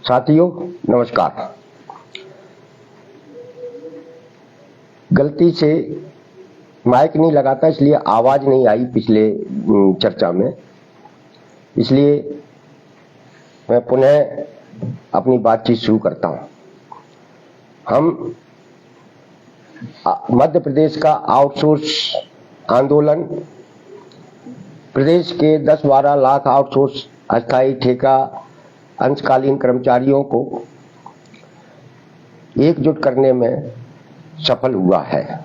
साथियों नमस्कार। गलती से माइक नहीं लगाता इसलिए आवाज नहीं आई पिछले चर्चा में, इसलिए मैं पुनः अपनी बातचीत शुरू करता हूं। हम मध्य प्रदेश का आउटसोर्स आंदोलन, प्रदेश के 10-12 लाख आउटसोर्स अस्थायी ठेका अंशकालीन कर्मचारियों को एकजुट करने में सफल हुआ है।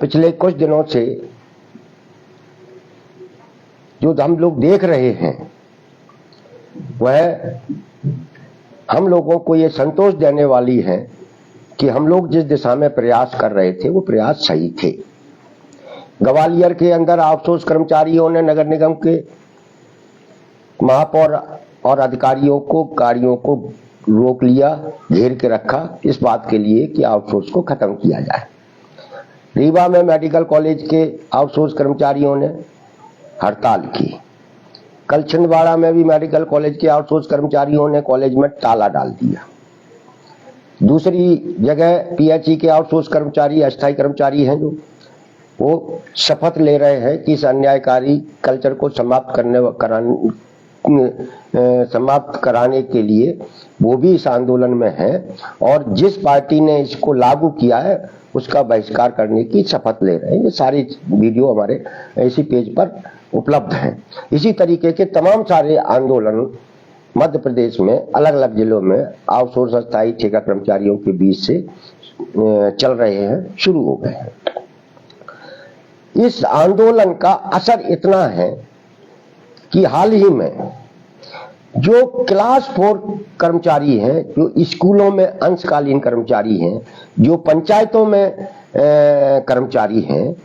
पिछले कुछ दिनों से जो हम लोग देख रहे हैं वह हम लोगों को ये संतोष देने वाली है कि हम लोग जिस दिशा में प्रयास कर रहे थे वो प्रयास सही थे। ग्वालियर के अंदर आउटसोर्स कर्मचारियों ने नगर निगम के महापौर और अधिकारियों को गाड़ियों को रोक लिया, घेर के रखा इस बात के लिए कि आउटसोर्स को खत्म किया जाए। रीवा में मेडिकल कॉलेज के आउटसोर्स कर्मचारियों ने हड़ताल की। कल छिंदवाड़ा में भी मेडिकल कॉलेज के आउटसोर्स कर्मचारियों ने कॉलेज में ताला डाल दिया। दूसरी जगह पीएचई के आउटसोर्स कर्मचारी, अस्थायी कर्मचारी हैं जो वो शपथ ले रहे हैं कि इस अन्यायकारी कल्चर को समाप्त कराने के लिए वो भी इस आंदोलन में हैं और जिस पार्टी ने इसको लागू किया है उसका बहिष्कार करने की शपथ ले रहे हैं। ये सारी वीडियो हमारे इसी पेज पर उपलब्ध हैं। इसी तरीके के तमाम सारे आंदोलन मध्य प्रदेश में अलग अलग जिलों में आउटसोर्स अस्थायी ठेका कर्मचारियों के बीच से चल रहे हैं, शुरू हो गए हैं। इस आंदोलन का असर इतना है कि हाल ही में जो क्लास 4 कर्मचारी हैं, जो स्कूलों में अंशकालीन कर्मचारी हैं, जो पंचायतों में कर्मचारी हैं,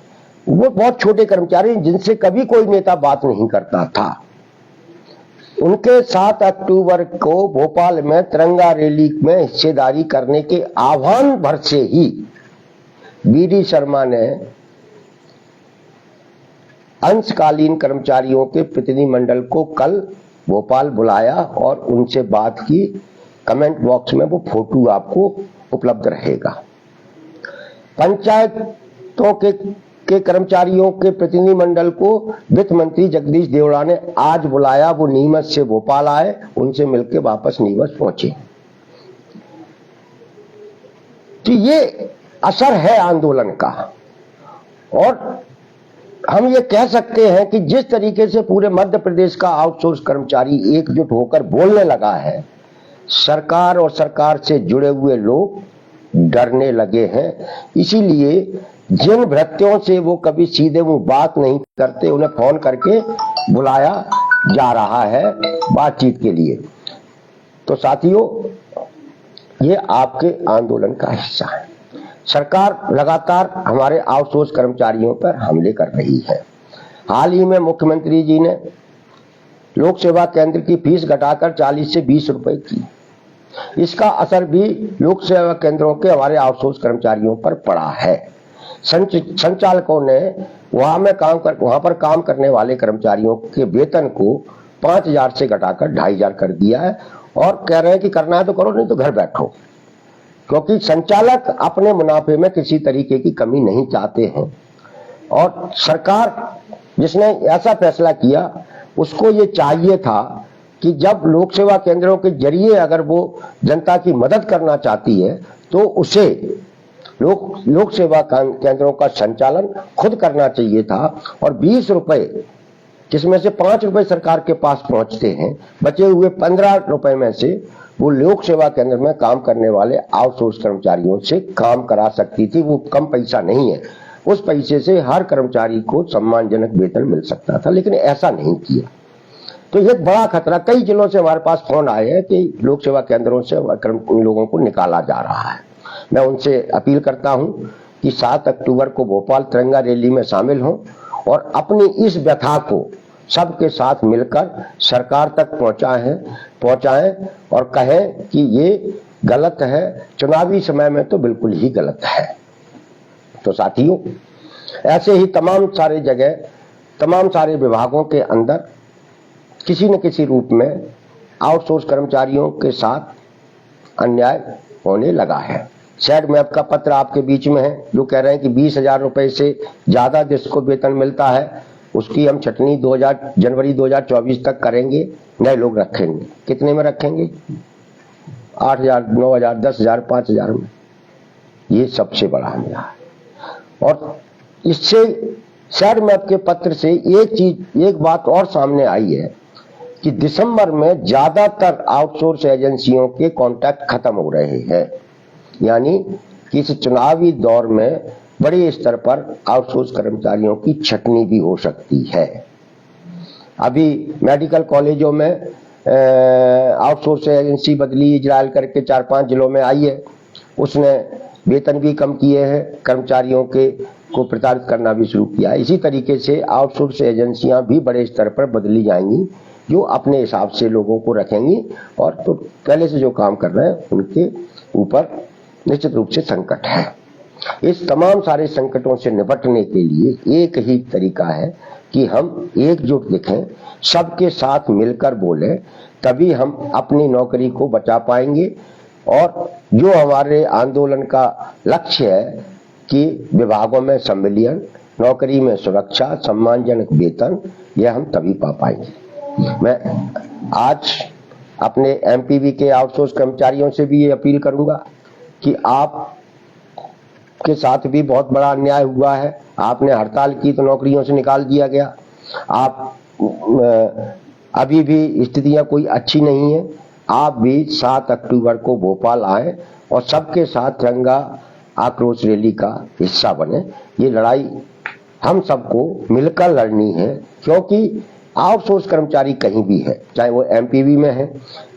वो बहुत छोटे कर्मचारी हैं जिनसे कभी कोई नेता बात नहीं करता था। उनके 7 अक्टूबर को भोपाल में तिरंगा रैली में हिस्सेदारी करने के आह्वान भर से ही बीडी शर्मा ने अंशकालीन कर्मचारियों के प्रतिनिधिमंडल को कल भोपाल बुलाया और उनसे बात की। कमेंट बॉक्स में वो फोटो आपको उपलब्ध रहेगा। पंचायतों के कर्मचारियों के प्रतिनिधिमंडल को वित्त मंत्री जगदीश देवड़ा ने आज बुलाया। वो नीमच से भोपाल आए, उनसे मिलकर वापस नीमच पहुंचे। तो ये असर है आंदोलन का और हम ये कह सकते हैं कि जिस तरीके से पूरे मध्य प्रदेश का आउटसोर्स कर्मचारी एकजुट होकर बोलने लगा है, सरकार और सरकार से जुड़े हुए लोग डरने लगे हैं। इसीलिए जिन भृत्यों से वो कभी सीधे मुंह बात नहीं करते, उन्हें फोन करके बुलाया जा रहा है बातचीत के लिए। तो साथियों, ये आपके आंदोलन का हिस्सा है। सरकार लगातार हमारे आउटसोर्स कर्मचारियों पर हमले कर रही है। हाल ही में मुख्यमंत्री जी ने लोक सेवा केंद्र की फीस घटाकर 40 से 20 रुपए की। इसका असर भी लोक सेवा केंद्रों के हमारे आउटसोर्स कर्मचारियों पर पड़ा है। संचालकों ने वहां पर काम करने वाले कर्मचारियों के वेतन को 5,000 से घटाकर 2,500 कर दिया है और कह रहे हैं कि करना है तो करो, नहीं तो घर बैठो, क्योंकि संचालक अपने मुनाफे में किसी तरीके की कमी नहीं चाहते हैं। और सरकार जिसने ऐसा फैसला किया उसको ये चाहिए था कि जब लोक सेवा केंद्रों के जरिए अगर वो जनता की मदद करना चाहती है तो उसे लोक सेवा केंद्रों का संचालन खुद करना चाहिए था और 20 रुपए, जिसमें से 5 रुपए सरकार के पास पहुंचते हैं, बचे हुए 15 रुपए में से वो लोक सेवा केंद्र में काम करने वाले आउटसोर्स कर्मचारियों से काम करा सकती थी। वो कम पैसा नहीं है, उस पैसे से हर कर्मचारी को सम्मानजनक वेतन मिल सकता था, लेकिन ऐसा नहीं किया। तो ये बड़ा खतरा, कई जिलों से हमारे पास फोन आए हैं कि लोक सेवा केंद्रों से लोगों को निकाला जा रहा है। मैं उनसे अपील करता हूं कि 7 अक्टूबर को भोपाल तिरंगा रैली में शामिल हों और अपनी इस व्यथा को सबके साथ मिलकर सरकार तक पहुंचाएं और कहें कि ये गलत है, चुनावी समय में तो बिल्कुल ही गलत है। तो साथियों, ऐसे ही तमाम सारे जगह, तमाम सारे विभागों के अंदर किसी न किसी रूप में आउटसोर्स कर्मचारियों के साथ अन्याय होने लगा है। सैड मैप का पत्र आपके बीच में है, जो कह रहे हैं कि 20,000 रुपए से ज्यादा जिसको वेतन मिलता है उसकी हम छटनी जनवरी 2024 तक करेंगे, नए लोग रखेंगे। कितने में रखेंगे? 8,000, 9,000, 10,000, 5,000 में। ये सबसे बड़ा अन्याय है। और इससे सैड मैप के पत्र से एक बात और सामने आई है कि दिसंबर में ज्यादातर आउटसोर्स एजेंसियों के कॉन्ट्रैक्ट खत्म हो रहे हैं, यानी कि इस चुनावी दौर में बड़े स्तर पर आउटसोर्स कर्मचारियों की छटनी भी हो सकती है। अभी मेडिकल कॉलेजों में आउटसोर्स एजेंसी बदली इजरायल करके 4-5 जिलों में आई है, उसने वेतन भी कम किए हैं, कर्मचारियों को प्रताड़ित करना भी शुरू किया है। इसी तरीके से आउटसोर्स एजेंसियां भी बड़े स्तर पर बदली जाएंगी, जो अपने हिसाब से लोगों को रखेंगी और तो पहले से जो काम कर रहे हैं उनके ऊपर निश्चित रूप से संकट है। इस तमाम सारे संकटों से निपटने के लिए एक ही तरीका है कि हम एकजुट दिखें, सबके साथ मिलकर बोलें, तभी हम अपनी नौकरी को बचा पाएंगे। और जो हमारे आंदोलन का लक्ष्य है कि विभागों में संविलियन, नौकरी में सुरक्षा, सम्मानजनक वेतन, यह हम तभी पा पाएंगे। मैं आज अपने एमपीवी के आउटसोर्स कर्मचारियों से भी ये अपील करूंगा कि आप के साथ भी बहुत बड़ा अन्याय हुआ है। आपने हड़ताल की तो नौकरियों से निकाल दिया गया। आप अभी भी स्थितियां कोई अच्छी नहीं है। आप भी 7 अक्टूबर को भोपाल आए और सबके साथ तिरंगा आक्रोश रैली का हिस्सा बने। ये लड़ाई हम सबको मिलकर लड़नी है, क्योंकि आउटसोर्स कर्मचारी कहीं भी है, चाहे वो एमपीवी में है,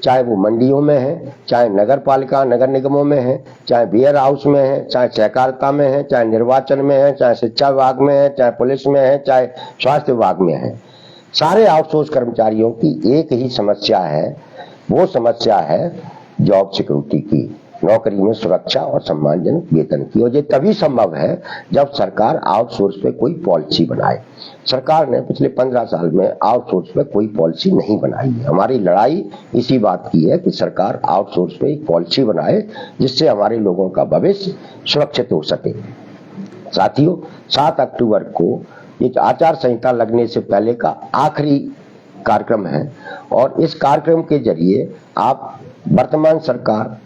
चाहे वो मंडियों में है, चाहे नगर पालिका नगर निगमों में है, चाहे वेयर हाउस में है, चाहे सहकारिता में है, चाहे निर्वाचन में है, चाहे शिक्षा विभाग में है, चाहे पुलिस में है, चाहे स्वास्थ्य विभाग में है। सारे आउटसोर्स कर्मचारियों की एक ही समस्या है, वो समस्या है जॉब सिक्योरिटी की, नौकरी में सुरक्षा और सम्मानजनक वेतन की। और ये तभी संभव है जब सरकार आउटसोर्स पे कोई पॉलिसी बनाए। सरकार ने पिछले 15 साल में आउटसोर्स पे कोई पॉलिसी नहीं बनाई है। हमारी लड़ाई इसी बात की है कि सरकार आउटसोर्स पे एक पॉलिसी बनाए, जिससे हमारे लोगों का भविष्य सुरक्षित हो सके। साथियों, 7 अक्टूबर को ये आचार संहिता लगने से पहले का आखिरी कार्यक्रम है और इस कार्यक्रम के जरिए आप वर्तमान सरकार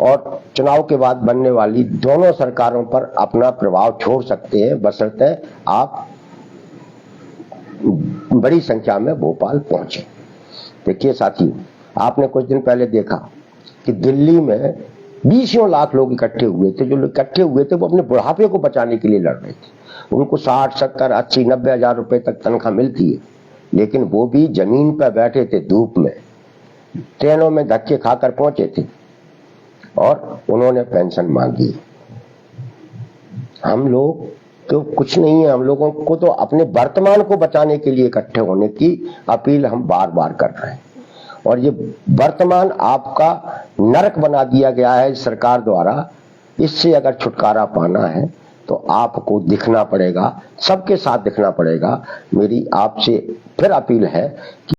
और चुनाव के बाद बनने वाली दोनों सरकारों पर अपना प्रभाव छोड़ सकते हैं, बशर्ते आप बड़ी संख्या में भोपाल पहुंचे। देखिए साथियों, आपने कुछ दिन पहले देखा कि दिल्ली में 20 लाख लोग इकट्ठे हुए थे। जो इकट्ठे हुए थे वो अपने बुढ़ापे को बचाने के लिए लड़ रहे थे। उनको 60, 70, 80, 90 हजार रुपए तक तनख्वाह मिलती है, लेकिन वो भी जमीन पर बैठे थे, धूप में, ट्रेनों में धक्के खाकर पहुंचे थे और उन्होंने पेंशन मांगी। हम लोग तो कुछ नहीं है, हम लोगों को तो अपने वर्तमान को बचाने के लिए इकट्ठे होने की अपील हम बार बार कर रहे हैं। और ये वर्तमान आपका नरक बना दिया गया है सरकार द्वारा। इससे अगर छुटकारा पाना है तो आपको दिखना पड़ेगा, सबके साथ दिखना पड़ेगा। मेरी आपसे फिर अपील है कि